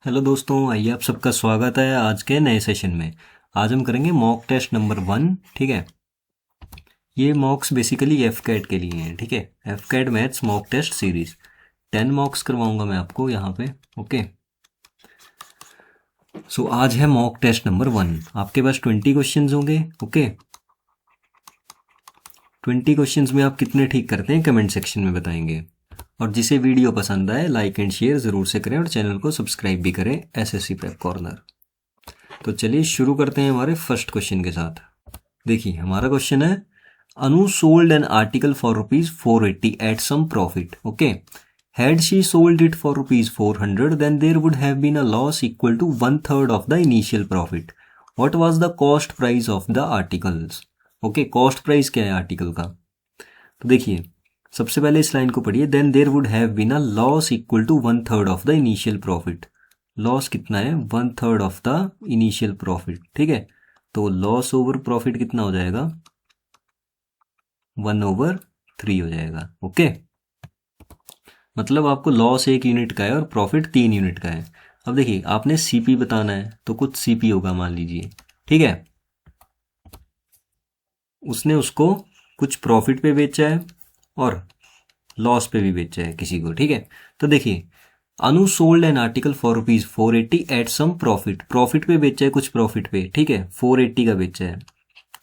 Hello दोस्तों, आइए आप सबका स्वागत है आज के नए सेशन में। आज हम करेंगे मॉक टेस्ट नंबर 1। ठीक है, ये मॉक्स बेसिकली एफ कैट के लिए हैं। ठीक है, AFCAT maths mock test series 10 mocks करवाऊंगा मैं आपको यहाँ पे। ओके, सो आज है मॉक टेस्ट नंबर 1। आपके पास 20 क्वेश्चंस होंगे। ओके, 20 क्वेश्चंस में आप कितने ठीक करते हैं कमेंट सेक्शन में बताएंगे। और जिसे वीडियो पसंद आए लाइक एंड शेयर ज़रूर से करें और चैनल को सब्सक्राइब भी करें एसएससी प्रेप कॉर्नर। तो चलिए शुरू करते हैं हमारे फर्स्ट क्वेश्चन के साथ। देखिए हमारा क्वेश्चन है, Anu sold an article for ₹480 at some profit. Okay, had she sold it for ₹400 then there would have been a loss equal to 1/3 of the initial profit. What was the cost price of the articles. Okay, cost price क्या है article का। तो देखिए सबसे पहले इस line को पढ़िए, then there would have been a loss equal to 1/3 of the initial profit. Loss कितना है, 1/3 ऑफ द इनिशियल प्रॉफिट। ठीक है, तो लॉस ओवर प्रॉफिट कितना हो जाएगा, 1/3 हो जाएगा। ओके, मतलब आपको लॉस 1 यूनिट का है और प्रॉफिट 3 यूनिट का है। अब देखिए आपने सीपी बताना है तो कुछ सीपी होगा मान लीजिए। ठीक है, उसने उसको कुछ प्रॉफिट पे बेचा है और लॉस पे भी बेचा है किसी को। ठीक है, तो देखिए Anu sold an article for ₹480 at some profit. Profit पे बेचा है कुछ प्रॉफिट पे। ठीक है, 480 का बेचा है।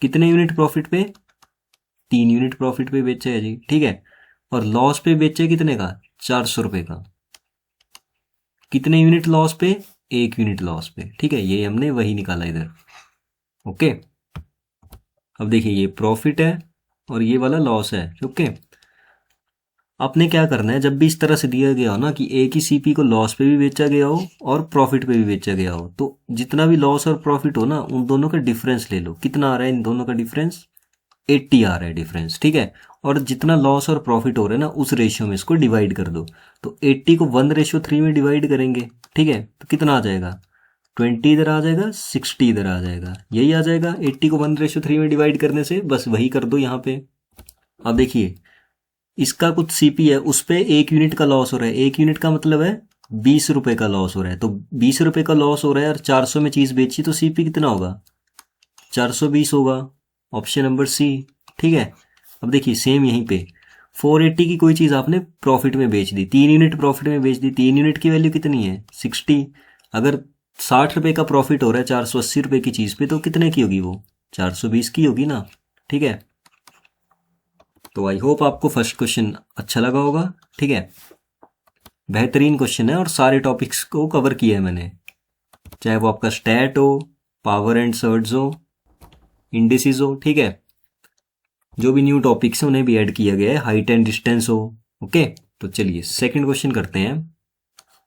कितने यूनिट प्रॉफिट पे, 3 यूनिट प्रॉफिट पे बेचा है जी। ठीक है, और लॉस पे बेचा है कितने का, ₹400 का। कितने यूनिट लॉस पे, 1 यूनिट लॉस पे। ठीक है, ये हमने वही निकाला इधर। ओके, अब देखिए ये प्रॉफिट है और ये वाला लॉस है। ओके, आपने क्या करना है, जब भी इस तरह से दिया गया हो ना कि एक ही सीपी को लॉस पे भी बेचा गया हो और प्रॉफिट पे भी बेचा गया हो, तो जितना भी लॉस और प्रॉफिट हो ना उन दोनों का डिफरेंस ले लो। कितना आ रहा है इन दोनों का डिफरेंस, 80 आ रहा है डिफरेंस। ठीक है, और जितना लॉस और प्रॉफिट हो रहा है ना उस रेशियो में इसको डिवाइड कर दो। तो 80 को 1:3 में डिवाइड करेंगे। ठीक है, तो कितना आ जाएगा, 20 इधर आ जाएगा, 60 इधर आ जाएगा। यही आ जाएगा 80 को 1:3 में डिवाइड करने से, बस वही कर दो यहाँ पे। अब देखिए इसका कुछ सीपी है, उस पे 1 यूनिट का लॉस हो रहा है। 1 यूनिट का मतलब है ₹20 का लॉस हो रहा है। तो ₹20 का लॉस हो रहा है और 400 में चीज़ बेची तो सीपी कितना होगा, 420 होगा। Option number C. ठीक है, अब देखिए सेम यहीं पे 480 की कोई चीज़ आपने प्रॉफिट में बेच दी, 3 यूनिट प्रॉफिट में बेच दी। 3 यूनिट की वैल्यू कितनी है, 60। अगर ₹60 का प्रॉफिट हो रहा है ₹480 की चीज़ पे, तो कितने की होगी वो, 420 की होगी ना। ठीक है, तो आई होप आपको फर्स्ट क्वेश्चन अच्छा लगा होगा। ठीक है, बेहतरीन क्वेश्चन है और सारे टॉपिक्स को कवर किया है मैंने, चाहे वो आपका स्टैट हो, पावर एंड सर्ट्स हो, इंडिसेस हो। ठीक है, जो भी न्यू टॉपिक्स हैं उन्हें भी ऐड किया गया है, हाइट एंड डिस्टेंस हो। ओके, तो चलिए सेकंड क्वेश्चन करते हैं।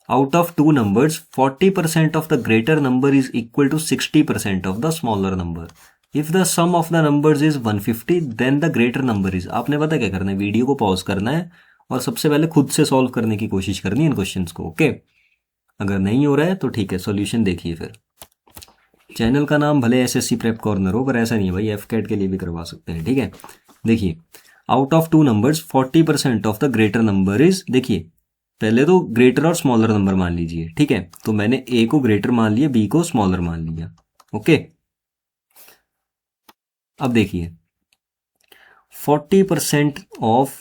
Out of two numbers 40% of the greater number is equal to 60% of the smaller number. If the sum of the numbers is 150 then the greater number is. आपने पता क्या करना है, वीडियो को पॉज करना है और सबसे पहले खुद से सॉल्व करने की कोशिश करनी है इन क्वेश्चंस को। ओके, अगर नहीं हो रहा है तो ठीक है, सॉल्यूशन देखिए फिर। चैनल का नाम भले एसएससी प्रेप कॉर्नर हो, पर ऐसा नहीं है भाई, एफ कैट के लिए भी करवा सकते हैं। ठीक है, देखिए out of two numbers 40% of the greater number is. देखिए पहले तो ग्रेटर और स्मॉलर नंबर मान लीजिए। ठीक है, तो मैंने ए को ग्रेटर मान लिया, बी को स्मॉलर मान लिया। ओके, अब देखिए 40% of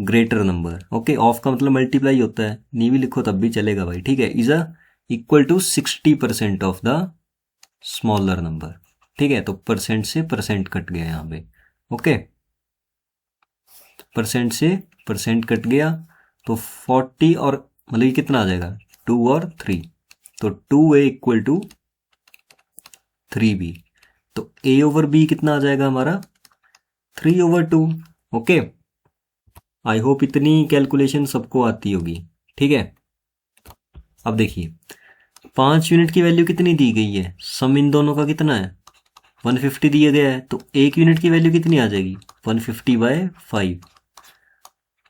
greater number. Okay, of का मतलब मल्टीप्लाई होता है, नहीं भी लिखो तब भी चलेगा भाई। ठीक है, is a equal to 60% of the smaller number. ठीक है, तो परसेंट से परसेंट कट गया यहाँ पे। ओके, परसेंट से परसेंट कट गया तो 40 और मतलब ये कितना आ जाएगा, 2 और 3, तो 2a इक्वल टू 3b। तो a ओवर b कितना आ जाएगा हमारा, 3/2। ओके, आई होप इतनी कैलकुलेशन सबको आती होगी। ठीक है, अब देखिए 5 यूनिट की वैल्यू कितनी दी गई है, सम इन दोनों का कितना है, 150 दिया गया है। तो 1 यूनिट की वैल्यू कितनी आ जाएगी, 150/5,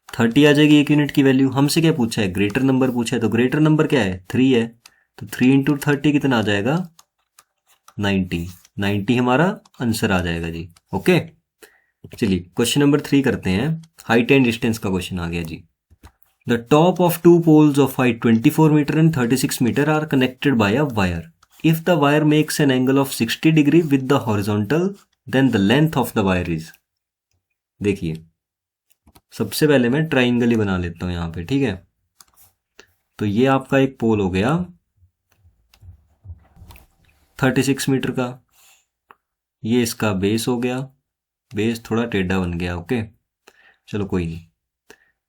30 आ जाएगी 1 यूनिट की वैल्यू। हमसे क्या पूछा है, ग्रेटर नंबर पूछा है, तो ग्रेटर नंबर क्या है, 3 है। तो 3 इंटू 30 कितना आ जाएगा, 90। 90 हमारा आंसर आ जाएगा जी। ओके, चलिए क्वेश्चन नंबर 3 करते हैं। हाइट एंड डिस्टेंस का क्वेश्चन आ गया जी। The top of two poles of height 24 metre and 36 metre are connected by a wire. If the wire makes an angle of 60 degree with the horizontal then the length of the wire is. देखिए सबसे पहले मैं triangle ही बना लेता हूं यहां पे, ठीक है. तो ये आपका एक पोल हो गया 36 मीटर का, ये इसका बेस हो गया, बेस थोड़ा टेढ़ा बन गया, ओके चलो कोई नहीं.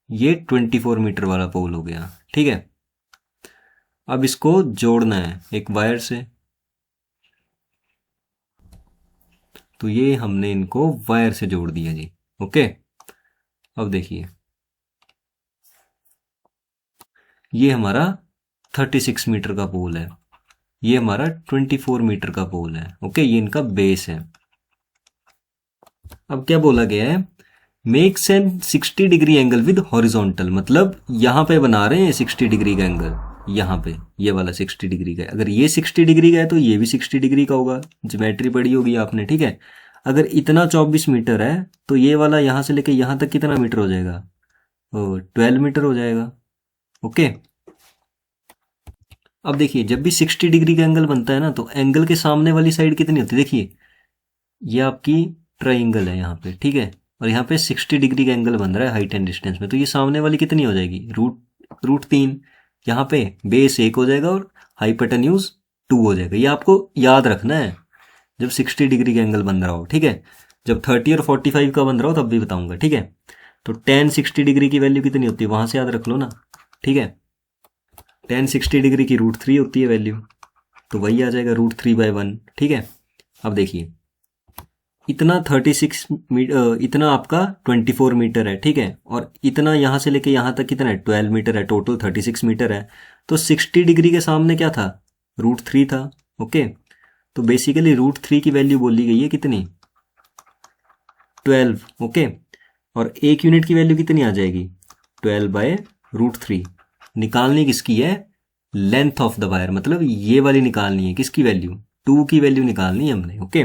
ये 24 मीटर वाला पोल हो गया, ठीक है. अब इसको जोड़ना है एक वायर से, तो ये हमने इनको वायर से जोड़ दिया जी, ओके. अब देखिए ये हमारा 36 मीटर का पोल है, ये हमारा 24 मीटर का पोल है, ओके. ये इनका बेस है. अब क्या बोला गया है, makes an 60 degree angle with horizontal, मतलब यहां पे बना रहे हैं 60 डिग्री का एंगल, यहां पे ये वाला 60 डिग्री का है. अगर ये 60 डिग्री का है तो ये भी 60 डिग्री का होगा, ज्योमेट्री पढ़ी होगी आपने, ठीक है. अगर इतना 24 मीटर है तो ये वाला यहां से लेके यहां तक कितना मीटर हो जाएगा, 12 मीटर हो जाएगा, ओके. अब देखिए जब भी 60 डिग्री का एंगल बनता है ना, तो एंगल के सामने वाली साइड कितनी होती है, देखिए ये आपकी ट्राइंगल है यहाँ पे, ठीक है. और यहाँ पे 60 डिग्री का एंगल बन रहा है हाइट एंड डिस्टेंस में, तो ये सामने वाली कितनी हो जाएगी, रूट 3. यहाँ पे बेस 1 हो जाएगा और हाइपोटेन्यूज 2 हो जाएगा. ये आपको याद रखना है जब 60 डिग्री का एंगल बन रहा हो, ठीक है. जब 30 और 45 का बन रहा हो तब भी बताऊंगा, ठीक है. तो tan 60 डिग्री की वैल्यू कितनी होती है वहां से याद रख लो ना, ठीक है. tan 60 डिग्री की √3 होती है वैल्यू, तो वही आ जाएगा √3/1, ठीक है. अब देखिए इतना 36 मीटर, इतना आपका 24 मीटर है, ठीक है. और इतना यहां से लेके यहां तक कितना है, 12 मीटर है, टोटल 36 मीटर है. तो 60 डिग्री के सामने क्या था, √3 था, ओके. तो बेसिकली √3 की वैल्यू बोली गई है कितनी, 12, ओके. और एक यूनिट की वैल्यू कितनी आ जाएगी, 12/√3. निकालनी किसकी है, लेंथ ऑफ द वायर, मतलब ये वाली निकालनी है, किसकी वैल्यू, 2 की वैल्यू निकालनी है हमने, ओके.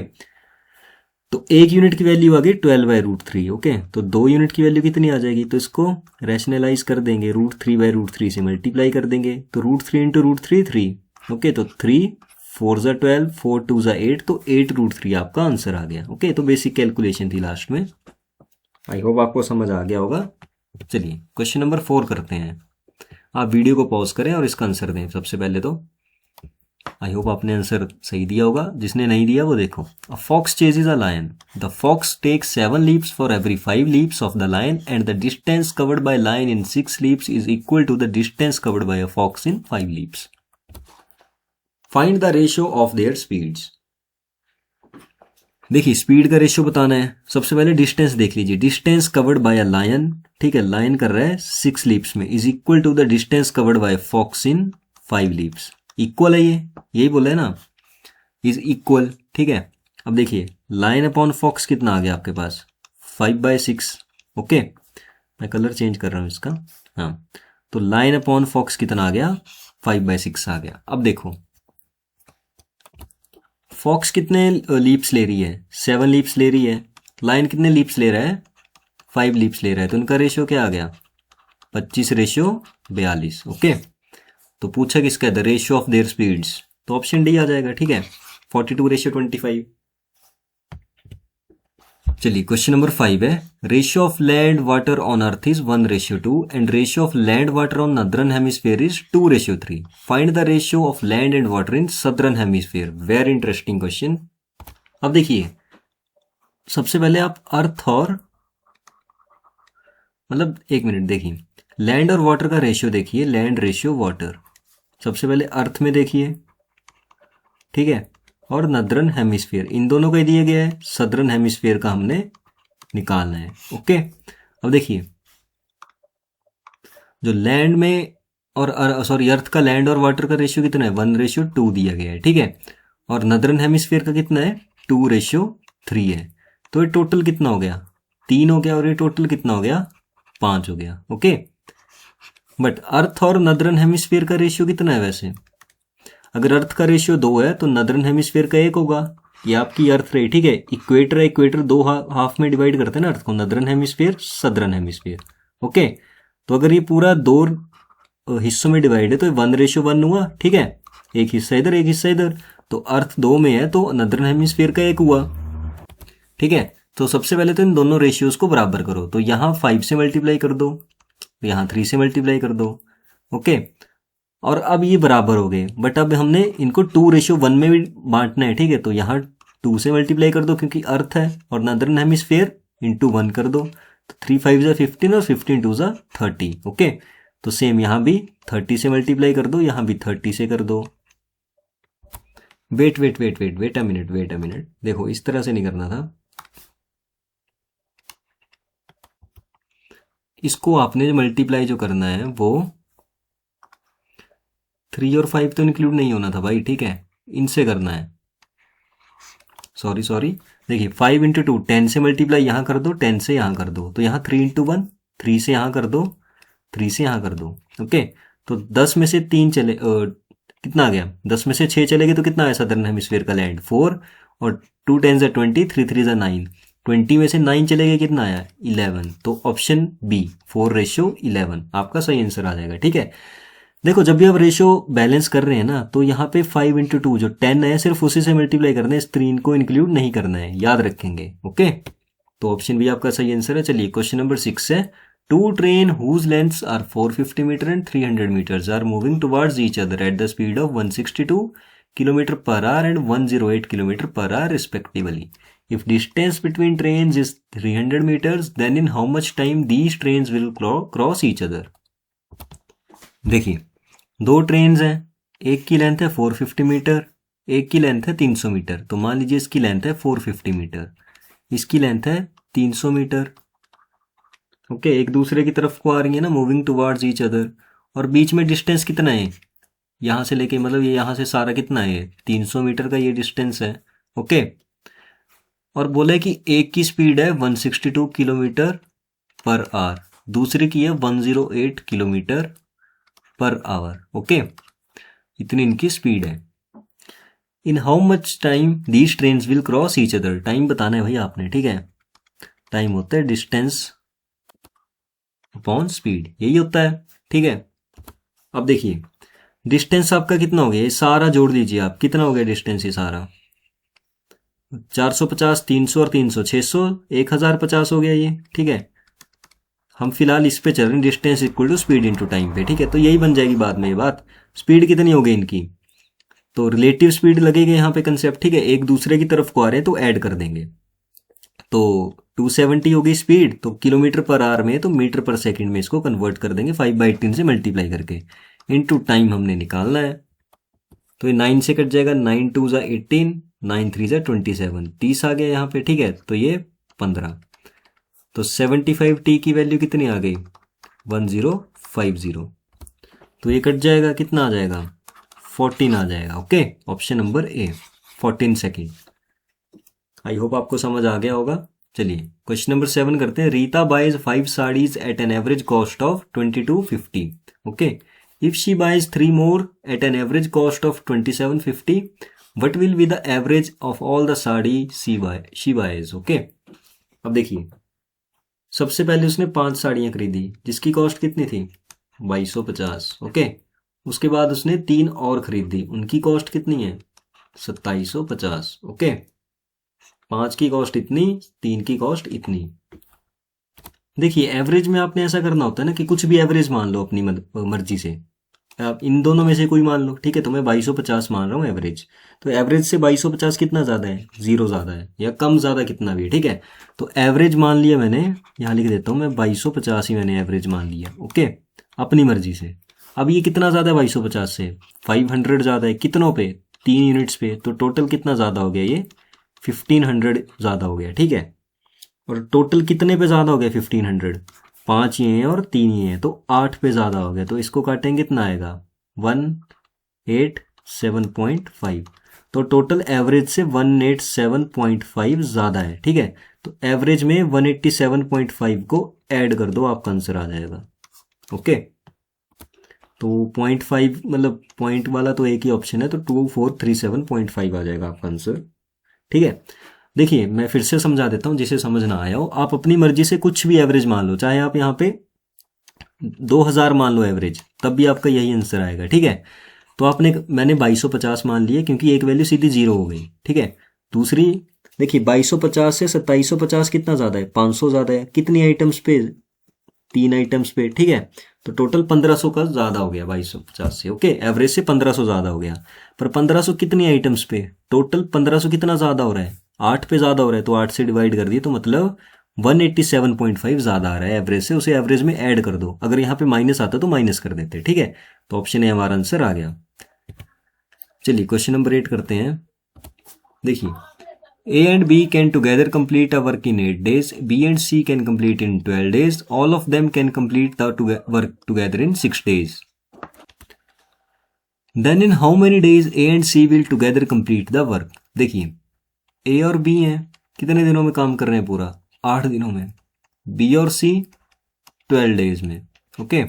तो एक यूनिट की वैल्यू आ गई 12/√3, ओके. तो 2 यूनिट की वैल्यू कितनी आ जाएगी, तो इसको रैशनलाइज कर देंगे, √3/√3 से मल्टीप्लाई कर देंगे, तो √3 इंटू √3 3, ओके. तो 3 4 ज़ा 12, 4 2 ज़ा 8, तो 8√3 आपका आंसर आ गया, ओके. तो बेसिक कैलकुलेशन थी लास्ट में, आई होप आपको समझ आ गया होगा. चलिए क्वेश्चन नंबर 4 करते हैं. आप वीडियो को पॉज करें और इसका आंसर दें सबसे पहले. तो आई होप आपने आंसर सही दिया होगा, जिसने नहीं दिया वो देखो. A fox chases a lion, the fox takes 7 leaps for every 5 leaps of the lion and the distance covered by lion in 6 leaps is equal to the distance covered by a fox in 5 leaps. Find the ratio of their speeds. देखिए speed का ratio बताना है. सबसे पहले distance देख लीजिए, distance covered by a lion, ठीक है, लायन कर रहा है 6 लीप्स में, is equal to the distance covered by fox in 5 leaps. Equal है ये, यही बोला है ना, इज इक्वल, ठीक है. अब देखिए लाइन अपॉन फॉक्स कितना आ गया आपके पास, 5/6, ओके. मैं कलर चेंज कर रहा हूं इसका, हाँ. तो लाइन अपॉन फॉक्स कितना आ गया, 5/6 आ गया. अब देखो फॉक्स कितने लीप्स ले रही है, 7 लीप्स ले रही है. लाइन कितने लीप्स ले रहा है, 5 लीप्स ले रहा है. तो इनका रेशियो क्या आ गया, 25/42, ओके. तो पूछा किसका, the ratio of their speeds, तो ऑप्शन डी आ जाएगा, ठीक है, 42/25. चलिए क्वेश्चन नंबर 5 है, ratio of land water on earth is 1/2 and ratio of land water on northern hemisphere is 2/3. Find the ratio of land and water in southern hemisphere. Very interesting question. अब देखिए सबसे पहले आप अर्थ और, मतलब एक minute देखिए, लैंड और वाटर का रेशियो देखिए, लैंड रेशियो वाटर. सबसे पहले अर्थ में देखिए, ठीक है, और नदर्न हेमिस्फीयर, इन दोनों का दिया गया है, सदर्न हेमिस्फीयर का हमने निकालना है, ओके. अब देखिए जो लैंड में और सॉरी अर्थ का लैंड और वाटर का रेशियो कितना है, 1/2 दिया गया है, ठीक है. और नदर्न हेमिस्फीयर का कितना है, 2/3 है. तो ये टोटल कितना हो गया, 3 हो गया, और ये टोटल कितना हो गया, 5 हो गया, ओके. बट अर्थ और नदर्न हेमिस्फीयर का रेशियो कितना है वैसे, अगर अर्थ का रेशियो 2 है तो नदर्न हेमिस्फीयर का 1 होगा. ये आपकी अर्थ रही, ठीक है. इक्वेटर है, इक्वेटर 2 हाफ में डिवाइड करते हैं ना अर्थ को, northern hemisphere, southern hemisphere, okay. तो अगर ये पूरा दो हिस्सों में डिवाइड है तो 1:1 हुआ, ठीक है, एक हिस्सा इधर एक हिस्सा इधर, तो अर्थ 2 में है तो नदर्न हेमिस्फीयर का 1 हुआ, ठीक है। तो सबसे पहले तो इन दोनों रेशियोज को बराबर करो, तो यहाँ 5 से मल्टीप्लाई कर दो, यहाँ 3 से मल्टीप्लाई कर दो, ओके। और अब ये बराबर हो गए, बट अब हमने इनको 2:1 में भी बांटना है, ठीक है। तो यहाँ 2 से मल्टीप्लाई कर दो क्योंकि अर्थ है, और नदर्न हेमिस्फीयर इंटू 1 कर दो, तो 3 5 ज़ा 15 और 15 2 ज़ा 30, ओके। तो सेम यहाँ भी 30 से मल्टीप्लाई कर दो, यहाँ भी 30 से कर दो। वेट अ मिनट, देखो इस तरह से नहीं करना था, इसको आपने मल्टीप्लाई जो करना है वो 3 और 5 तो इंक्लूड नहीं होना था भाई, ठीक है, इनसे करना है। सॉरी, देखिए 5 इंटू 2 10 से मल्टीप्लाई यहाँ कर दो, 10 से यहाँ कर दो, तो यहाँ 3 इंटू 1 3 से यहाँ कर दो, 3 से यहाँ कर दो, ओके। तो 10 में से 3 चले कितना आ गया, 10 में से 6 चले गए तो कितना आया सदर्न हेमिस्फीयर का लैंड 4, और 2 10 ज़ा 20, 3 3 ज़ा 9, 20 में से 9 चले गए कितना आया 11, तो ऑप्शन बी 4:11 आपका सही आंसर आ जाएगा, ठीक है। देखो जब भी आप रेशियो बैलेंस कर रहे हैं ना, तो यहाँ पे 5 इंटू 2 जो 10 है सिर्फ उसी से मल्टीप्लाई करना है, इस 3 को इंक्लूड नहीं करना है, याद रखेंगे, ओके। तो ऑप्शन बी आपका सही आंसर है। चलिए क्वेश्चन नंबर 6 है, two train whose lengths are 450 metre and 300 metres are moving towards each other at the speed of 162 kilometre per hour and 108 kilometre per hour respectively. If distance between trains is 300 meters, then in how much time these trains will cross each other? देखिए दो trains हैं, एक की length है 450 metre, एक की length है 300 metre. तो मान लीजिए इसकी लेंथ है 450 मीटर, इसकी लेंथ है 300 मीटर, ओके। एक दूसरे की तरफ को आ रही है ना, मूविंग टुवर्ड्स ईच अदर, और बीच में डिस्टेंस कितना है, यहाँ से लेके मतलब ये यहाँ से सारा कितना है 300 मीटर का ये डिस्टेंस है, ओके। और बोले कि एक की स्पीड है 162 किलोमीटर पर आवर, दूसरी की है 108 किलोमीटर पर आवर, ओके। इतनी इनकी स्पीड है। In how much time these trains will cross each other, time बताना है भाई आपने, ठीक है। टाइम होता है डिस्टेंस अपॉन स्पीड, यही होता है, ठीक है। अब देखिए डिस्टेंस आपका कितना हो गया, ये सारा जोड़ लीजिए आप, कितना हो गया डिस्टेंस ये सारा, 450 300 और 300 600 1050 हो गया ये, ठीक है। हम फिलहाल इस पे चल रहे हैं, distance equal to speed into time पे, ठीक है। तो यही बन जाएगी बाद में ये बात, स्पीड कितनी हो गई इनकी, तो रिलेटिव स्पीड लगेगी यहाँ पे कंसेप्ट, ठीक है। एक दूसरे की तरफ को आ रहे हैं तो ऐड कर देंगे, तो 270 हो गई स्पीड, तो किलोमीटर पर आवर में तो मीटर पर सेकंड में इसको कन्वर्ट कर देंगे 5/18 से मल्टीप्लाई करके, इनटू टाइम हमने निकालना है। तो ये 9 से कट जाएगा, 9 2 ज़ा 18, 9 3 ज़ा 27, 30 आ गया यहाँ पे, ठीक है। तो ये 15, तो 75t की वैल्यू कितनी आ गई 1050, तो ये कट जाएगा, कितना आ जाएगा 14 आ जाएगा, okay. Option number A 14 second. I hope आपको समझ आ गया होगा। चलिए क्वेश्चन नंबर 7 करते हैं। Rita buys 5 saris at an average cost of 2250, okay. If she buys 3 more at an average cost of 2750, what will be the average of all the sari she buys, okay. अब देखिए सबसे पहले उसने 5 साड़ियाँ खरीदी जिसकी कॉस्ट कितनी थी 2250, ओके। उसके बाद उसने 3 और खरीदी, उनकी कॉस्ट कितनी है 2750, ओके। 5 की कॉस्ट इतनी, 3 की कॉस्ट इतनी। देखिए एवरेज में आपने ऐसा करना होता है ना कि कुछ भी एवरेज मान लो अपनी मर्जी से, आप इन दोनों में से कोई मान लो, ठीक है। तो मैं 2250 मान रहा हूँ एवरेज, तो एवरेज से 2250 कितना ज़्यादा है 0 ज़्यादा है, या कम ज़्यादा कितना भी है, ठीक है। तो एवरेज मान लिया मैंने, यहाँ लिख देता हूँ मैं 2250 ही मैंने एवरेज मान लिया, ओके, अपनी मर्जी से। अब ये कितना ज़्यादा है 2250 से 500 ज़्यादा है, कितनों पे 3 यूनिट्स पे, तो टोटल कितना ज़्यादा हो गया ये 1500 ज़्यादा हो गया, ठीक है। और टोटल कितने पे ज़्यादा हो गया 1500, 5 ये हैं और 3 ये हैं, तो 8 पे ज़्यादा हो गया। तो इसको काटेंगे कितना आएगा 187.5, तो टोटल एवरेज से 187.5 ज़्यादा है, ठीक है। तो एवरेज में 187.5 को ऐड कर दो, आपका आंसर आ जाएगा, ओके। तो 0.5 मतलब पॉइंट वाला तो एक ही ऑप्शन है, तो 2437.5 आ जाएगा आपका आंसर, ठीक है। देखिए मैं फिर से समझा देता हूँ, जिसे समझ ना आया हो आप अपनी मर्जी से कुछ भी एवरेज मान लो, चाहे आप यहाँ पे 2000 मान लो एवरेज, तब भी आपका यही आंसर आएगा। ठीक है, तो मैंने 2250 मान लिया क्योंकि एक वैल्यू सीधी 0 हो गई। ठीक है, दूसरी देखिए 2250 से 2750 कितना ज़्यादा है, 500 ज़्यादा है। कितनी आइटम्स पे, 3 आइटम्स पे। ठीक है, तो टोटल 1500 का ज़्यादा हो गया 2250 से। ओके, एवरेज से 1500 ज़्यादा हो गया, पर 1500 कितनी आइटम्स पे, टोटल 1500 कितना ज़्यादा हो रहा है, 8 पे ज़्यादा हो रहा है, तो 8 से डिवाइड कर दिए तो मतलब 187.5 ज़्यादा आ रहा है एवरेज से, उसे एवरेज में ऐड कर दो। अगर यहाँ पे माइनस आता तो माइनस कर देते। ठीक है, तो ऑप्शन ए हमारा आंसर आ गया। चलिए क्वेश्चन नंबर 8 करते हैं। देखिए, A and B can together complete a work in 8 days. B and C can complete in 12 days. All of them can complete the work together in 6 days. Then in how many days A and C will together complete the work? देखिए, A और B हैं, कितने दिनों में काम कर रहे हैं, पूरा 8 दिनों में। B और C 12 डेज में। ओके,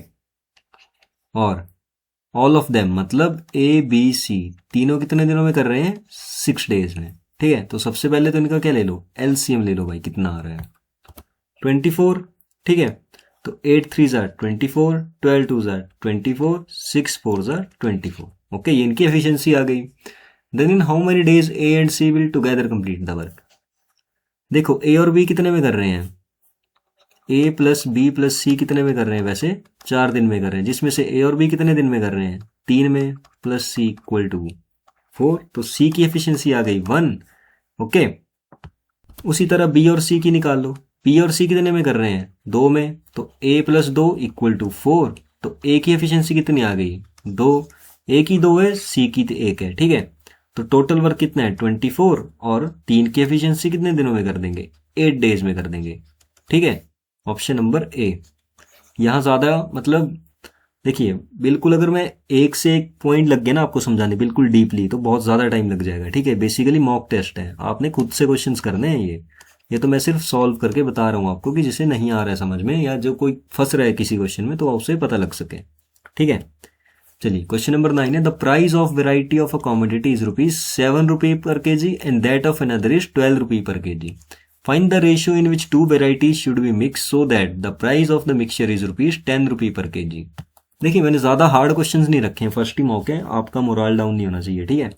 और ऑल ऑफ देम मतलब A B C तीनों कितने दिनों में कर रहे हैं, 6 डेज में। ठीक है, तो सबसे पहले तो इनका क्या ले लो, एलसीएम ले लो भाई, कितना आ रहा है 24। ठीक है, तो 8 3 ज़ा 24, 12 2 ज़ा 24, 6 4 ज़ा 24। ओके, ये इनकी एफिशिएंसी आ गई। Then in how many days A and C will together complete the work. देखो ए और बी कितने में कर रहे हैं, A plus B plus C कितने में कर रहे हैं, वैसे 4 दिन में कर रहे हैं, जिसमें से ए और बी कितने दिन में कर रहे हैं, 3 में, प्लस सी इक्वल टू 4, तो सी की एफिशिएंसी आ गई 1। ओके, उसी तरह बी और सी की निकाल लो, बी और सी कितने में कर रहे हैं, 2 में, तो ए प्लस 2 इक्वल टू 4, तो ए की एफिशिएंसी कितनी आ गई, 2। ए की 2 है, सी की 1 है। ठीक है, तो टोटल वर्क कितना है 24, और 3 की एफिशिएंसी कितने दिनों में कर देंगे, 8 डेज में कर देंगे। ठीक है, ऑप्शन नंबर ए। यहाँ ज़्यादा मतलब देखिए, बिल्कुल अगर मैं एक से एक पॉइंट लग गया ना आपको समझाने बिल्कुल डीपली, तो बहुत ज़्यादा टाइम लग जाएगा। ठीक है, बेसिकली मॉक टेस्ट है, आपने खुद से क्वेश्चंस करने हैं। ये तो मैं सिर्फ सॉल्व करके बता रहा हूँ आपको, कि जिसे नहीं आ रहा है समझ में, या जो कोई फंस रहा है किसी क्वेश्चन में, तो उसे पता लग सके। ठीक है, चलिए क्वेश्चन नंबर 9 है, the price of variety of a commodity is ₹7 पर KG and that of another is ₹12 पर KG. Find the ratio in which 2 varieties should be mix so that the price of the mixture is ₹10 पर KG. देखिए, मैंने ज़्यादा hard questions नहीं रखे हैं, first ही मौके है, आपका मोरल डाउन नहीं होना चाहिए। ठीक है,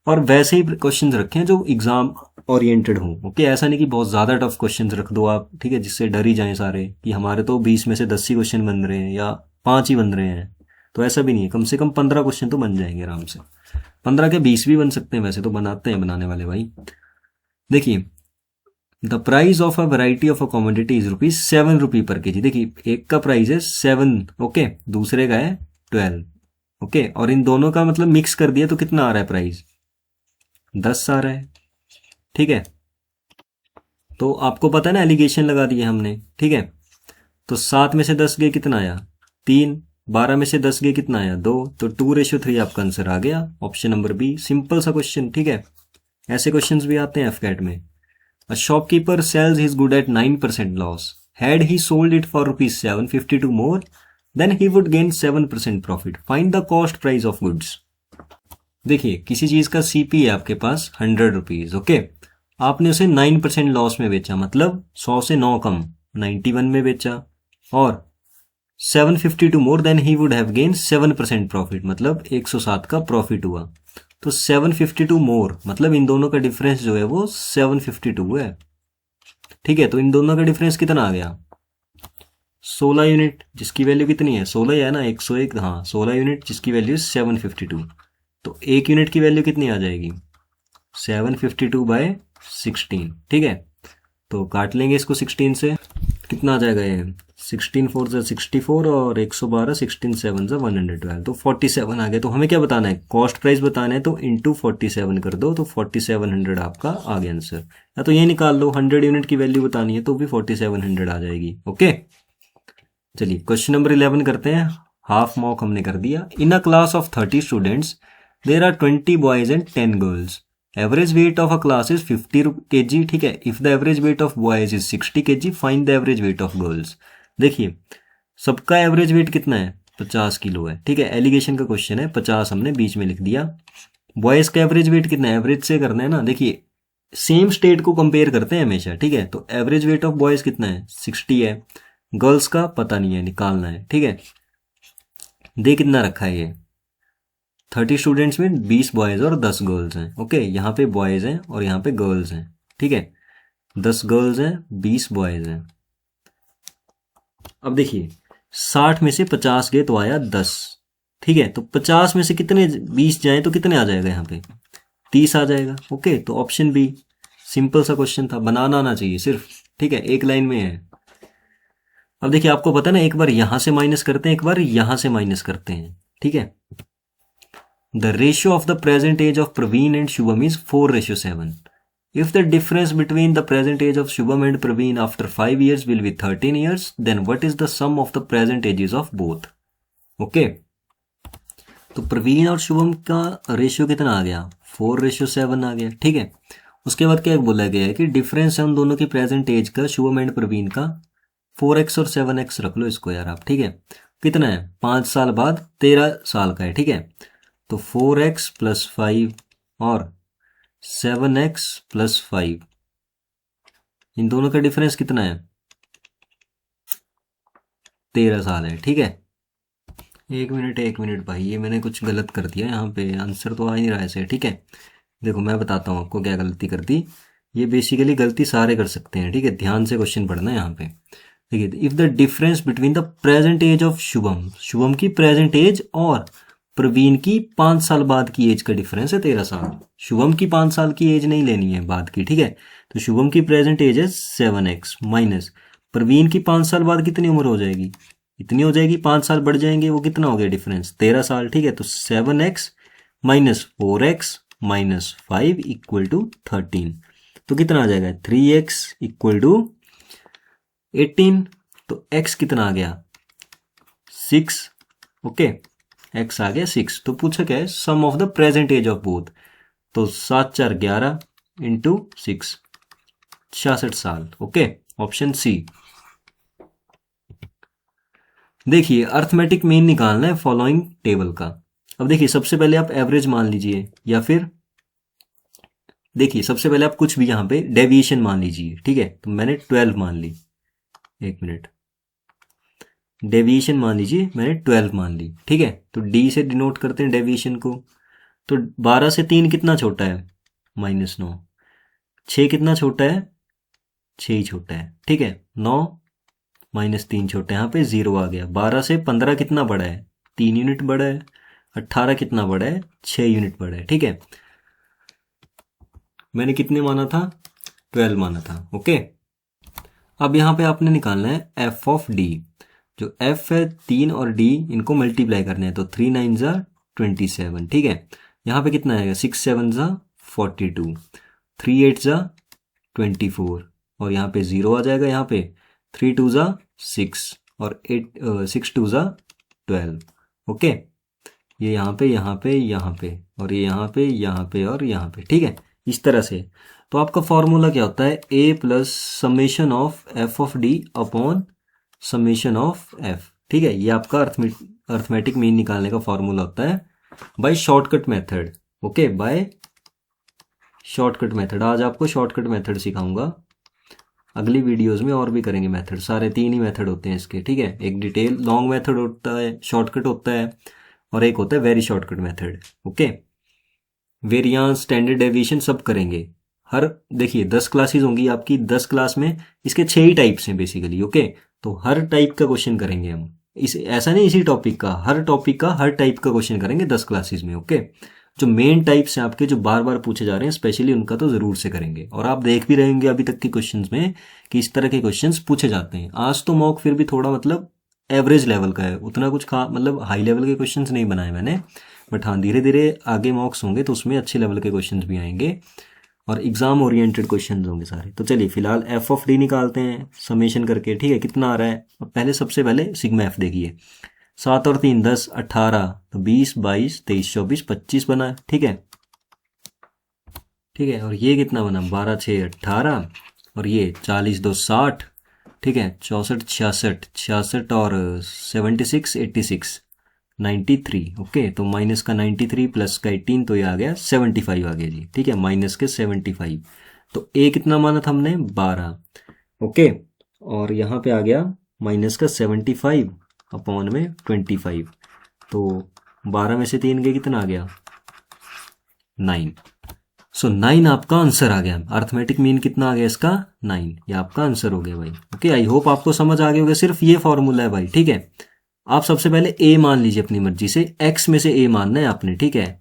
और वैसे ही क्वेश्चंस रखे हैं जो एग्जाम ओरिएंटेड हों। ओके, ऐसा नहीं कि बहुत ज़्यादा टफ क्वेश्चंस रख दो आप, ठीक है, जिससे डर ही जाएं सारे कि हमारे तो 20 में से 10 ही क्वेश्चन बन रहे हैं या 5 ही बन रहे हैं। तो ऐसा भी नहीं है, कम से कम 15 क्वेश्चन तो बन जाएंगे आराम से। 15 के 20 भी बन सकते हैं, वैसे तो बनाते हैं बनाने वाले भाई। देखिए, the price of a variety of a commodity is ₹7 पर केजी। देखिए, एक का प्राइस है 7, ओके, दूसरे का है 12, ओके, और इन दोनों का मतलब मिक्स कर दिया तो कितना आ रहा है प्राइस, 10 आ रहा है। ठीक है, तो आपको पता है ना, एलिगेशन लगा दिए हमने। ठीक है, तो 7 में से 10 गए कितना आया, 3, 12 में से 10 गए कितना आया, 2, तो 2:3 आपका आंसर आ गया, ऑप्शन नंबर बी। सिंपल सा क्वेश्चन। ठीक है, ऐसे क्वेश्चंस भी आते हैं एफकेट में। A shopkeeper sells his good at 9% loss. Had he sold it for ₹752 more, then he would gain 7% profit. Find the cost price of goods. देखिए, किसी चीज का सीपी है आपके पास ₹100, ओके, आपने उसे 9% लॉस में बेचा, मतलब 100 से 9 कम 91 में बेचा, और 752 more, then he would have gain 7% profit, मतलब 107 का प्रॉफिट हुआ। तो 752 मोर मतलब इन दोनों का डिफरेंस जो है वो 752 है। ठीक है, तो इन दोनों का डिफरेंस कितना आ गया, 16 यूनिट, जिसकी वैल्यू कितनी है, 16 है ना, 101, हाँ 16 यूनिट, जिसकी वैल्यू 752। तो 1 यूनिट की वैल्यू कितनी आ जाएगी, 752/16। ठीक है, तो काट लेंगे इसको 16 से, कितना आ जाएगा ये, 16 4 ज़ा 64 और 112, 16 7 ज़ा 112, तो 47 आ गया। तो हमें क्या बताना है, कॉस्ट प्राइस बताना है, तो इंटू 47 कर दो, तो 4700 आपका आ गया आंसर। या तो ये निकाल लो, 100 यूनिट की वैल्यू बतानी है तो भी 4700 आ जाएगी। ओके, चलिए क्वेश्चन नंबर 11 करते हैं। हाफ मॉक हमने कर दिया। In a class of 30 students there are 20 boys and 10 girls. Average weight of a class is 50 kg। ठीक है, if the average weight of boys is 60 kg, find the average weight of girls. देखिए, सबका average weight कितना है, 50 kilo है। ठीक है, allegation का क्वेश्चन है, 50 हमने बीच में लिख दिया। बॉयज का एवरेज वेट कितना है, एवरेज से करना है ना। देखिए, सेम स्टेट को कंपेयर करते हैं हमेशा। ठीक है, तो एवरेज वेट ऑफ बॉयज कितना है, 60 है, गर्ल्स का पता नहीं है, निकालना है, ठीक है। दे कितना रखा है ये 30 स्टूडेंट्स में 20 बॉयज़ और 10 गर्ल्स हैं। ओके, यहाँ पे बॉयज़ हैं और यहाँ पे गर्ल्स हैं, ठीक है। 10 गर्ल्स हैं, 20 बॉयज़ हैं। अब देखिए 60 में से 50 गए तो आया 10, ठीक है। तो 50 में से कितने 20 जाए तो कितने आ जाएगा यहाँ पे 30 आ जाएगा। ओके, तो ऑप्शन बी, सिंपल सा क्वेश्चन था, बनाना आना चाहिए सिर्फ, ठीक है, एक लाइन में है। अब देखिए आपको पता है ना, एक बार यहां से माइनस करते हैं, एक बार यहां से माइनस करते हैं, ठीक है। The ratio of the present age of Praveen and Shubham is 4:7. If the difference between the present age of Shubham and Praveen after 5 years will be 13 years, then what is the sum of the present ages of both? Okay. तो प्रवीण और शुभम का ratio कितना आ गया 4:7 आ गया, ठीक है। उसके बाद क्या बोला गया है कि डिफरेंस है उन दोनों की प्रेजेंट एज का, शुभम एंड प्रवीण का 4x और 7x रख लो इसको यार आप, ठीक है। कितना है 5 साल बाद 13 साल का है, ठीक है। तो 4x + 5 और 7x + 5, इन दोनों का डिफरेंस कितना है 13 साल है, ठीक है। एक मिनट भाई, ये मैंने कुछ गलत कर दिया यहाँ पे, आंसर तो आ ही नहीं रहा है ऐसे, ठीक है। देखो मैं बताता हूँ आपको क्या गलती कर दी। ये बेसिकली गलती सारे कर सकते हैं, ठीक है, ध्यान से क्वेश्चन पढ़ना है यहाँ पे। देखिए, if the difference between the present age of Shubham, Shubham की प्रेजेंट एज और प्रवीण की 5 साल बाद की एज का डिफरेंस है 13 साल। शुभम की 5 साल की एज नहीं लेनी है बाद की, ठीक है। तो शुभम की प्रेजेंट एज है 7x माइनस प्रवीण की 5 साल बाद कितनी उम्र हो जाएगी, इतनी हो जाएगी, 5 साल बढ़ जाएंगे, वो कितना हो गया डिफरेंस 13 साल, ठीक है। तो 7x minus 4x minus 5 equal to 13, तो कितना आ जाएगा 3x इक्वल टू 18। तो x कितना आ गया 6, ओके, x आ गया 6। तो पूछा क्या है sum of the present age of both, तो 7 4 11 इंटू 6 66 साल, ओके, ऑप्शन सी। देखिए अर्थमेटिक मीन निकालना है फॉलोइंग टेबल का। अब देखिए सबसे पहले आप एवरेज मान लीजिए, या फिर देखिए सबसे पहले आप कुछ भी यहाँ पे डेविएशन मान लीजिए, ठीक है। तो मैंने 12 मान ली, एक मिनट, डेविएशन मान लीजिए मैंने 12 मान ली, ठीक है। तो डी से डिनोट करते हैं डेविएशन को। तो 12 से 3 कितना छोटा है -9, 6 कितना छोटा है 6 ही छोटा है, ठीक है। 9 -3 छोटा है, यहाँ पे 0 आ गया। 12 से 15 कितना बड़ा है 3 यूनिट बड़ा है। 18 कितना बड़ा है 6 यूनिट बड़ा है, ठीक है। मैंने कितने माना था 12 माना था, ओके। अब यहाँ पे आपने निकालना है एफ ऑफ डी। जो एफ है 3 और डी इनको मल्टीप्लाई करने हैं, तो 3 9 ज़ा 27, ठीक है। यहाँ पे कितना आएगा 6 7 ज़ा 42, 3 8 ज़ा 24 और यहाँ पे 0 आ जाएगा। यहाँ पे 3 2 ज़ा 6 और 6 2 ज़ा 12, ओके। ये यहाँ पे यहाँ पे यहाँ पे और ये यहाँ पे यहाँ पे और यहाँ पे, ठीक है, इस तरह से। तो आपका फॉर्मूला क्या होता है a plus summation of F of D upon summation of F, ठीक है। ये आपका अर्थमेटिक मीन निकालने का फॉर्मूला होता है by shortcut method, okay, by shortcut method. आज आपको शॉर्टकट मेथड सिखाऊंगा, अगली वीडियोस में और भी करेंगे मेथड, सारे 3 ही मेथड होते हैं इसके, ठीक है। एक डिटेल लॉन्ग मेथड होता है, शॉर्टकट होता है, और एक होता है very shortcut method, okay. Variance standard deviation सब करेंगे। हर देखिए 10 क्लासेस होंगी आपकी, 10 क्लास में इसके 6 ही टाइप्स हैं बेसिकली, ओके। तो हर टाइप का क्वेश्चन करेंगे हम, इस ऐसा नहीं इसी टॉपिक का, हर टॉपिक का हर टाइप का क्वेश्चन करेंगे 10 क्लासेस में, ओके। जो मेन टाइप्स हैं आपके जो बार बार पूछे जा रहे हैं स्पेशली, उनका तो जरूर से करेंगे। और आप देख भी रहेंगे अभी तक के क्वेश्चंस में कि इस तरह के क्वेश्चंस पूछे जाते हैं। आज तो मॉक फिर भी थोड़ा मतलब एवरेज लेवल का है, उतना कुछ मतलब हाई लेवल के क्वेश्चंस नहीं बनाए मैंने, बट हाँ धीरे धीरे आगे मॉक्स होंगे तो उसमें अच्छे लेवल के क्वेश्चंस भी आएंगे और एग्जाम ओरिएंटेड क्वेश्चंस होंगे सारे। तो चलिए फिलहाल एफ ऑफ डी निकालते हैं समेशन करके, ठीक है। कितना आ रहा है पहले सबसे पहले सिग्मा एफ देखिए, 7 और 3 10 18, तो 20 22 23 24 25 बना, ठीक है, ठीक है। और ये कितना बना 12 6 18 और ये 40 2 60, ठीक है, 64 66 66 और 76 86 93, ओके। तो माइनस का 93 प्लस का 18, तो ये आ गया 75 आ गया जी, ठीक है, माइनस के 75। तो ए कितना माना था हमने 12, ओके। और यहाँ पे आ गया माइनस का 75 अपॉन में 25, तो 12 में से 3 गए, कितना आ गया 9। सो 9 आपका आंसर आ गया। अर्थमेटिक मीन कितना आ गया इसका 9, ये आपका आंसर हो गया भाई। ओके, आई होप आपको समझ आ गया होगा। सिर्फ ये फॉर्मूला है भाई, ठीक है। आप सबसे पहले ए मान लीजिए अपनी मर्जी से, एक्स में से ए मानना है आपने, ठीक है,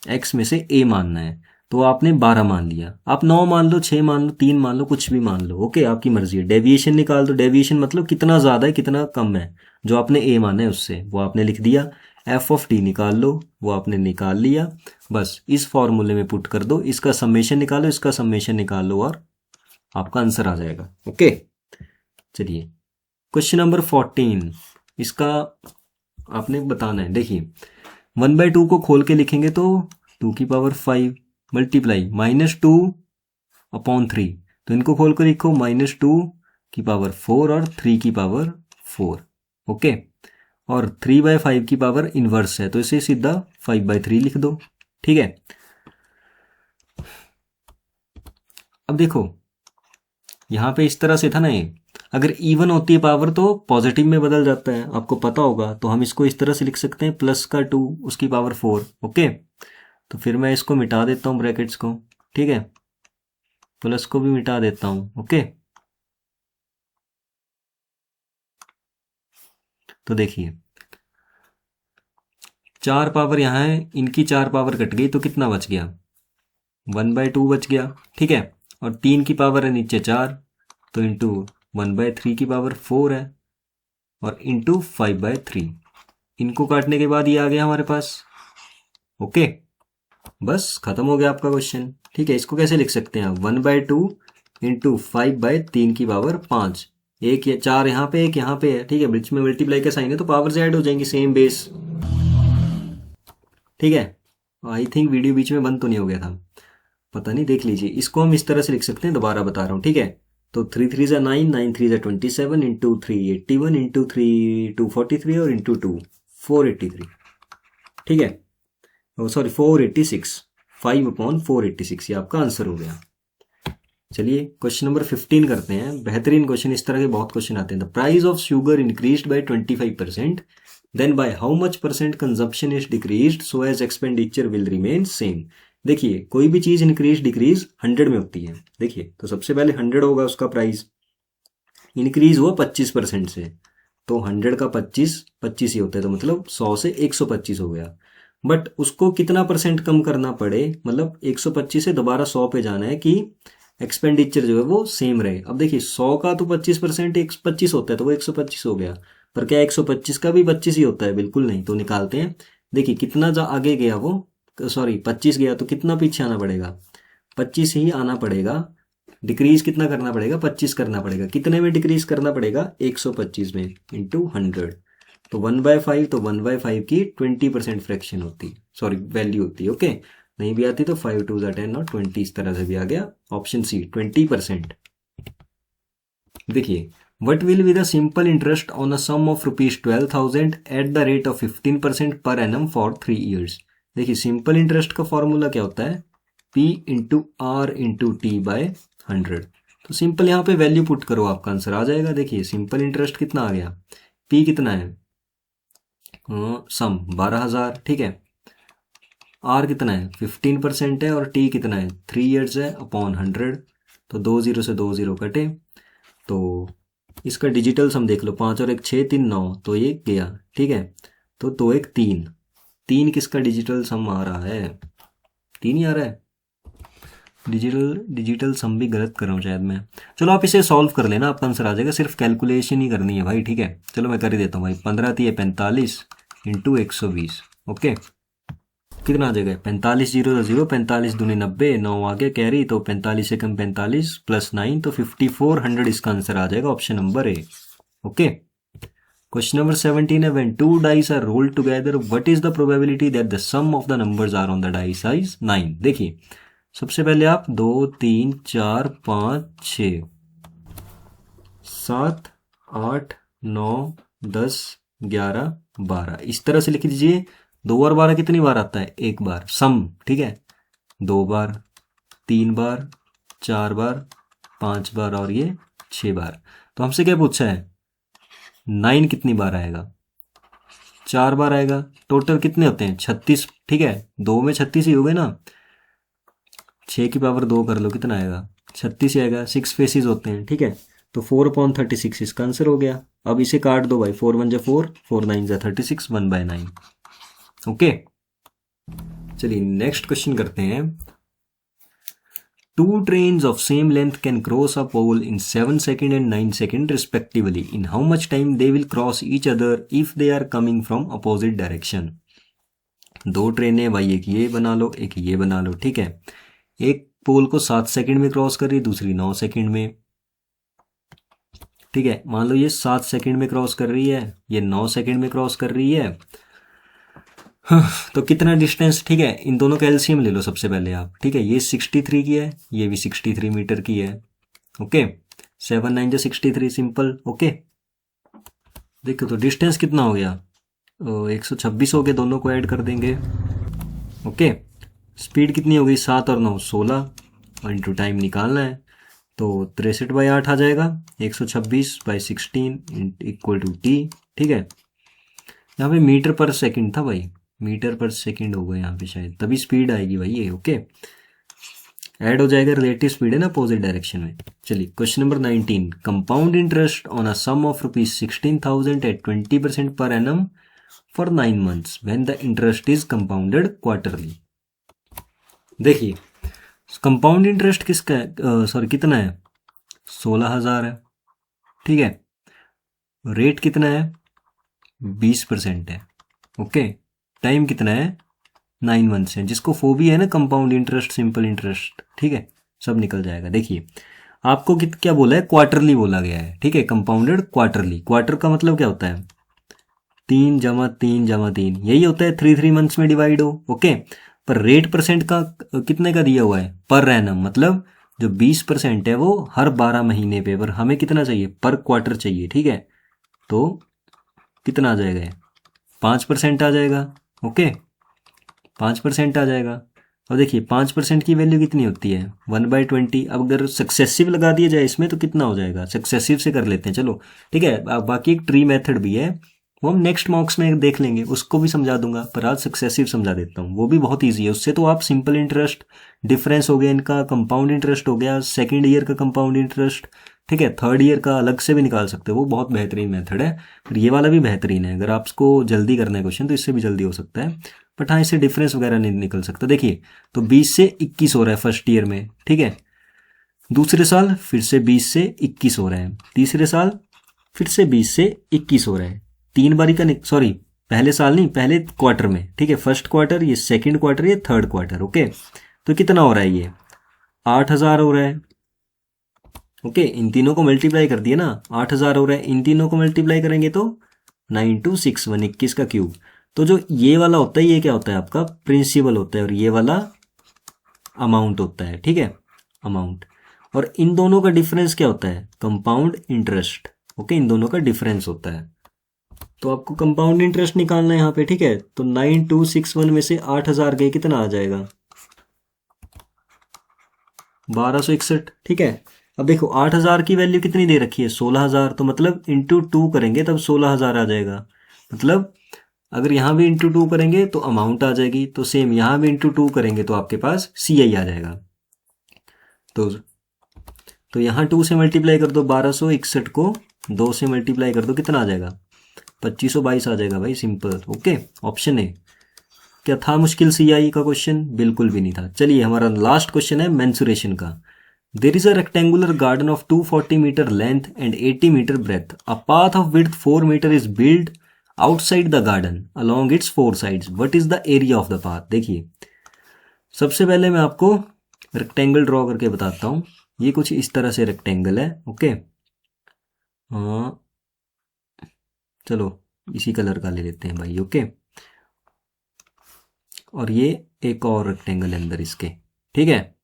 एक्स में से ए मानना है। तो आपने 12 मान लिया, आप 9 मान लो, 6 मान लो, 3 मान लो, कुछ भी मान लो, ओके, आपकी मर्जी है। डेविएशन निकाल दो, डेविएशन मतलब कितना ज़्यादा है कितना कम है, जो आपने ए माना है उससे, वो आपने लिख दिया। एफ ऑफ टी निकाल लो, वो आपने निकाल लिया। बस इस फॉर्मूले में पुट कर दो, इसका समेशन निकालो, इसका समेशन निकाल लो, और आपका आंसर आ जाएगा। ओके, चलिए क्वेश्चन नंबर 14, इसका आपने बताना है। देखिए 1/2 को खोल के लिखेंगे तो 2 की पावर 5 मल्टीप्लाई -2 अपॉन 3, तो इनको खोल कर लिखो -2 की पावर 4 और 3 की पावर 4। ओके, और 3/5 की पावर इनवर्स है, तो इसे सीधा 5/3 लिख दो, ठीक है। अब देखो यहाँ पे इस तरह से था ना, ये अगर इवन होती है पावर तो पॉजिटिव में बदल जाता है, आपको पता होगा। तो हम इसको इस तरह से लिख सकते हैं, प्लस का 2 उसकी पावर 4। ओके, तो फिर मैं इसको मिटा देता हूँ ब्रैकेट्स को, ठीक है, प्लस को भी मिटा देता हूँ। ओके, तो देखिए 4 पावर यहाँ है, इनकी 4 पावर कट गई, तो कितना बच गया 1/2 बच गया, ठीक है। और 3 की पावर है नीचे 4, तो इंटू 1/3 की पावर 4 है, और इंटू 5/3, इनको काटने के बाद ये आ गया हमारे पास। ओके, बस खत्म हो गया आपका क्वेश्चन, ठीक है। इसको कैसे लिख सकते हैं आप, 1/2 इंटू 5/3 की पावर 5, एक या 4 यहाँ पे, एक यहाँ पे है, ठीक है, बीच में मल्टीप्लाई का साइन है, तो पावर से ऐड हो जाएंगी, सेम बेस, ठीक है। आई थिंक वीडियो बीच में बंद तो नहीं हो गया था, पता नहीं, देख लीजिए। इसको हम इस तरह से लिख सकते हैं, दोबारा बता रहा हूँ, ठीक है। तो 3 3 ज़ा 9, 9 3 ज़ा 27, इंटू 3 81, इंटू 3 243, और इंटू 2 483, ठीक है, सॉरी 486, 5/486, ये आपका आंसर हो गया। चलिए क्वेश्चन नंबर 15 करते हैं। बेहतरीन क्वेश्चन, इस तरह के बहुत क्वेश्चन आते हैं। The price of sugar increased by 25%, then by how much percent consumption is decreased so as expenditure will remain same. देखिए कोई भी चीज इंक्रीज डिक्रीज 100 में होती है। देखिए तो सबसे पहले 100 होगा उसका प्राइस, इंक्रीज हुआ 25% से, तो 100 का 25 25 ही होता है, तो मतलब 100 से 125 हो गया। बट उसको कितना परसेंट कम करना पड़े, मतलब 125 से दोबारा 100 पे जाना है कि एक्सपेंडिचर जो है वो सेम रहे। अब देखिए 100 का तो 25% 125 होता है, तो वो 125 हो गया, पर क्या 125 का भी 25 ही होता है? बिल्कुल नहीं। तो निकालते हैं, देखिए कितना जा आगे गया वो, सॉरी 25 गया, तो कितना पीछे आना पड़ेगा, 25 ही आना पड़ेगा। डिक्रीज कितना करना पड़ेगा, 25 करना पड़ेगा। कितने में डिक्रीज करना पड़ेगा, 125 में, इंटू 100। तो 1/5, तो 1/5 की 20% फ्रैक्शन होती, सॉरी वैल्यू होती है। ओके, नहीं भी आती तो 5 2 ज़ा 10 और 20, इस तरह से भी आ गया। Option C 20%। देखिए what will be the simple interest on a sum of ₹12,000 at the rate of 15% per annum for 3 years. देखिए सिंपल इंटरेस्ट का फॉर्मूला क्या होता है, P into R into T by 100। तो सिंपल यहाँ पे वैल्यू पुट करो, आपका आंसर आ जाएगा। देखिए सिंपल इंटरेस्ट कितना आ गया, P कितना है, सम 12,000, ठीक है। आर कितना है, 15% है, और टी कितना है, 3 ईयर्स है, अपॉन 100। तो 2 0 से 2 0 कटे, तो इसका डिजिटल सम देख लो, 5 और 1 6 3 9, तो ये गया, ठीक है। तो 2 1 3, 3 किसका डिजिटल सम आ रहा है, 3 ही आ रहा है। डिजिटल सम भी गलत कर रहा हूँ शायद मैं। चलो आप इसे सॉल्व कर लेना, आपका आंसर आ जाएगा, सिर्फ कैलकुलेशन ही करनी है भाई, ठीक है। चलो मैं कर ही देता हूँ भाई, 15 3 45 इंटू 120। ओके, कितना आ जाएगा, 45 0 0, 45 दूनी 90, 9 आ गया कैरी, तो 45 से कम 45 प्लस 9, तो 5400 इसका आंसर आ जाएगा, option number A. Okay, question number 17 है, when 2 dice are rolled together what is the probability that the sum of the numbers are on the dice साइज 9। देखिए सबसे पहले आप 2 3 4 5 6 7 8 9 10 11 12 इस तरह से लिख दीजिए। 2 और 12 कितनी बार आता है, एक बार, सम, ठीक है। 2 बार, 3 बार, 4 बार, 5 बार, और ये 6 बार। तो हमसे क्या पूछा है, 9 कितनी बार आएगा? 4 बार आएगा। टोटल कितने होते हैं? 36, ठीक है, 2 में 36 ही हो गए ना। 6 की पावर 2 कर लो, कितना आएगा? 36 ही आएगा। 6 फेसिस होते हैं, ठीक है, तो 4/36 इसका आंसर हो गया। अब इसे काट दो भाई, 4 1 जा 4, 4 9 जा 36, 1/9। ओके, चलिए नेक्स्ट क्वेश्चन करते हैं। Two trains of same length can cross a pole in 7 seconds and 9 seconds respectively. In how much time they will cross each other if they are coming from opposite direction? दो ट्रेनें भाई, एक ये बना लो, एक ये बना लो, ठीक है। एक पोल को 7 सेकंड में क्रॉस कर रही है, दूसरी 9 सेकंड में, ठीक है। मान लो ये 7 सेकंड में क्रॉस कर रही है, ये 9 सेकंड में क्रॉस कर रही है। तो कितना डिस्टेंस, ठीक है, इन दोनों का एलसीएम ले लो सबसे पहले आप, ठीक है। ये 63 की है, ये भी 63 मीटर की है। ओके, 7 9 जो 63, सिंपल। ओके, देखो तो डिस्टेंस कितना हो गया? 126 हो गया, दोनों को ऐड कर देंगे। ओके, स्पीड कितनी हो गई? 7 और 9 16, और इंटू टाइम निकालना है, तो 63/8 आ जाएगा। 126/16 इक्वल टू टी, ठीक है। यहाँ पे मीटर पर सेकंड था भाई, मीटर पर सेकंड होगा यहाँ पे शायद, तभी स्पीड आएगी भाई ये। ओके, ऐड हो जाएगा, रिलेटिव स्पीड है ना अपोजिट डायरेक्शन में। चलिए question number 19। Compound interest on a sum of ₹16,000 at 20% per annum for 9 months when the interest is compounded quarterly. देखिए कंपाउंड इंटरेस्ट किसका सॉरी कितना है? 16,000 है, ठीक है। रेट कितना है? 20% है। ओके, टाइम कितना है? 9 months है, जिसको फोबी है ना, कंपाउंड इंटरेस्ट, सिंपल इंटरेस्ट, ठीक है, सब निकल जाएगा। देखिए आपको क्या बोला है? क्वार्टरली बोला गया है, ठीक है, कंपाउंडेड क्वार्टरली। क्वार्टर का मतलब क्या होता है? 3 × 3 × 3, यही होता है, 3 months में डिवाइड हो। ओके, पर रेट परसेंट का कितने का दिया हुआ है? पर एनम, मतलब जो 20% है वो हर 12 महीने पे, पर हमें कितना चाहिए? पर क्वार्टर चाहिए, ठीक है। तो कितना आ जाएगा? 5% आ जाएगा। ओके, 5% आ जाएगा। और देखिए 5% की वैल्यू कितनी होती है? 1/20। अब अगर सक्सेसिव लगा दिया जाए इसमें तो कितना हो जाएगा? सक्सेसिव से कर लेते हैं, चलो ठीक है। बाकी एक ट्री मेथड भी है, वो हम नेक्स्ट मॉक्स में देख लेंगे, उसको भी समझा दूंगा, पर आज सक्सेसिव समझा देता हूँ, वो भी बहुत ईजी है। उससे तो आप सिंपल इंटरेस्ट, डिफरेंस हो गया इनका, कंपाउंड इंटरेस्ट हो गया, सेकेंड ईयर का कंपाउंड इंटरेस्ट, ठीक है, थर्ड ईयर का अलग से भी निकाल सकते हो, वो बहुत बेहतरीन मेथड है। फिर ये वाला भी बेहतरीन है, अगर आपको जल्दी करना है क्वेश्चन तो इससे भी जल्दी हो सकता है, बट हाँ इससे डिफरेंस वगैरह नहीं निकल सकता। देखिए तो 20 से 21 हो रहा है फर्स्ट ईयर में, ठीक है। दूसरे साल फिर से 20 से 21 हो रहा है, तीसरे साल फिर से 20 से 21 हो रहा है। 3 बारी का, सॉरी पहले साल नहीं, पहले क्वार्टर में, ठीक है, फर्स्ट क्वार्टर, ये सेकेंड क्वार्टर, ये थर्ड क्वार्टर। ओके, तो कितना हो रहा है? ये 8,000 हो रहा है। ओके, इन तीनों को मल्टीप्लाई कर दिया ना, 8,000 हो रहा है। इन तीनों को मल्टीप्लाई करेंगे तो 9 2 6 121 का क्यूब। तो जो ये वाला होता है, ये क्या होता है? आपका प्रिंसिपल होता है, और ये वाला अमाउंट होता है, ठीक है, अमाउंट। और इन दोनों का डिफरेंस क्या होता है? Compound interest. ओके, इन दोनों का डिफरेंस होता है। तो आपको कंपाउंड इंटरेस्ट निकालना है यहाँ पे, ठीक है। तो 9261 में से 8,000 गए, कितना आ जाएगा? 1261, ठीक है। अब देखो 8,000 की वैल्यू कितनी दे रखी है? 16,000, तो मतलब इंटू 2 करेंगे तब 16,000 आ जाएगा। मतलब अगर यहाँ भी इंटू 2 करेंगे तो अमाउंट आ जाएगी, तो सेम यहाँ भी इंटू 2 करेंगे तो आपके पास CI आ जाएगा। तो यहाँ 2 से मल्टीप्लाई कर दो, 1261 को 2 से मल्टीप्लाई कर दो, कितना आ जाएगा? 2522 आ जाएगा भाई, सिंपल। ओके, ऑप्शन है। क्या था मुश्किल CI का क्वेश्चन? बिल्कुल भी नहीं था। चलिए हमारा लास्ट क्वेश्चन है मेंसुरेशन का। There is a rectangular garden of 240 metre length and 80 metre breadth. A path of width 4 metre is build outside the garden along its 4 sides. What is the area of the path? देखिए सबसे पहले मैं आपको rectangle draw करके बताता हूँ। ये कुछ इस तरह से रेक्टेंगल है। ओके, हाँ चलो इसी कलर का ले लेते हैं भाई। ओके, और ये एक और रेक्टेंगल है अंदर इसके, ठीक है,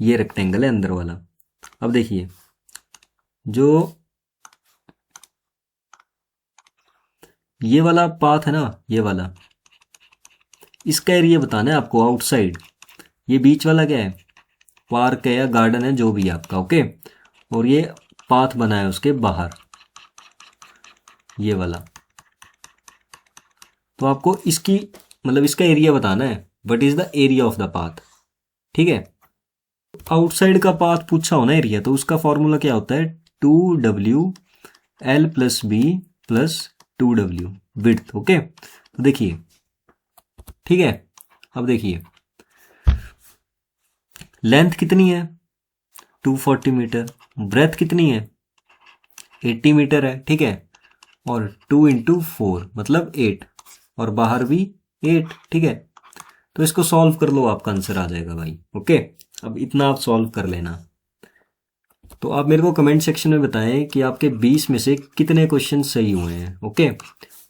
ये रेक्टेंगल है अंदर वाला। अब देखिए जो ये वाला पाथ है ना, ये वाला, इसका एरिया बताना है आपको आउटसाइड। ये बीच वाला क्या है? पार्क है या गार्डन है, जो भी है आपका। ओके, और ये पाथ बना है उसके बाहर। ये वाला। तो आपको इसकी मतलब इसका एरिया बताना है, what is the area of the path. ठीक है, आउटसाइड का पाथ पूछा हो ना एरिया, तो उसका फॉर्मूला क्या होता है, 2W L+B+2W विड्थ। ओके, तो देखिए, ठीक है, अब देखिए लेंथ कितनी है 240 मीटर, ब्रेथ कितनी है 80 मीटर है। ठीक है, और 2 × 4 मतलब 8, और बाहर भी 8। ठीक है, तो इसको सॉल्व कर लो, आपका आंसर आ जाएगा भाई। ओके, अब इतना आप सॉल्व कर लेना। तो आप मेरे को कमेंट सेक्शन में बताएं कि आपके 20 में से कितने क्वेश्चन सही हुए हैं। ओके,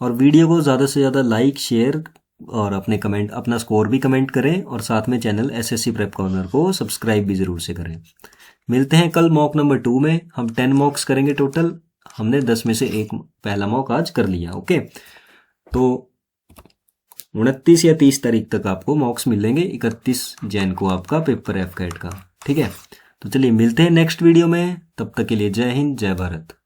और वीडियो को ज़्यादा से ज़्यादा लाइक शेयर और अपने कमेंट, अपना स्कोर भी कमेंट करें, और साथ में चैनल एसएससी प्रेप कॉर्नर को सब्सक्राइब भी ज़रूर से करें। मिलते हैं कल मॉक नंबर 2 में। हम 10 मॉक्स करेंगे टोटल, हमने 10 में से एक पहला मॉक आज कर लिया। ओके, तो 29 या 30 तारीख तक आपको मॉक्स मिलेंगे, 31 जैन को आपका पेपर एफ कैट का। ठीक है, तो चलिए मिलते हैं नेक्स्ट वीडियो में, तब तक के लिए जय हिंद जय भारत।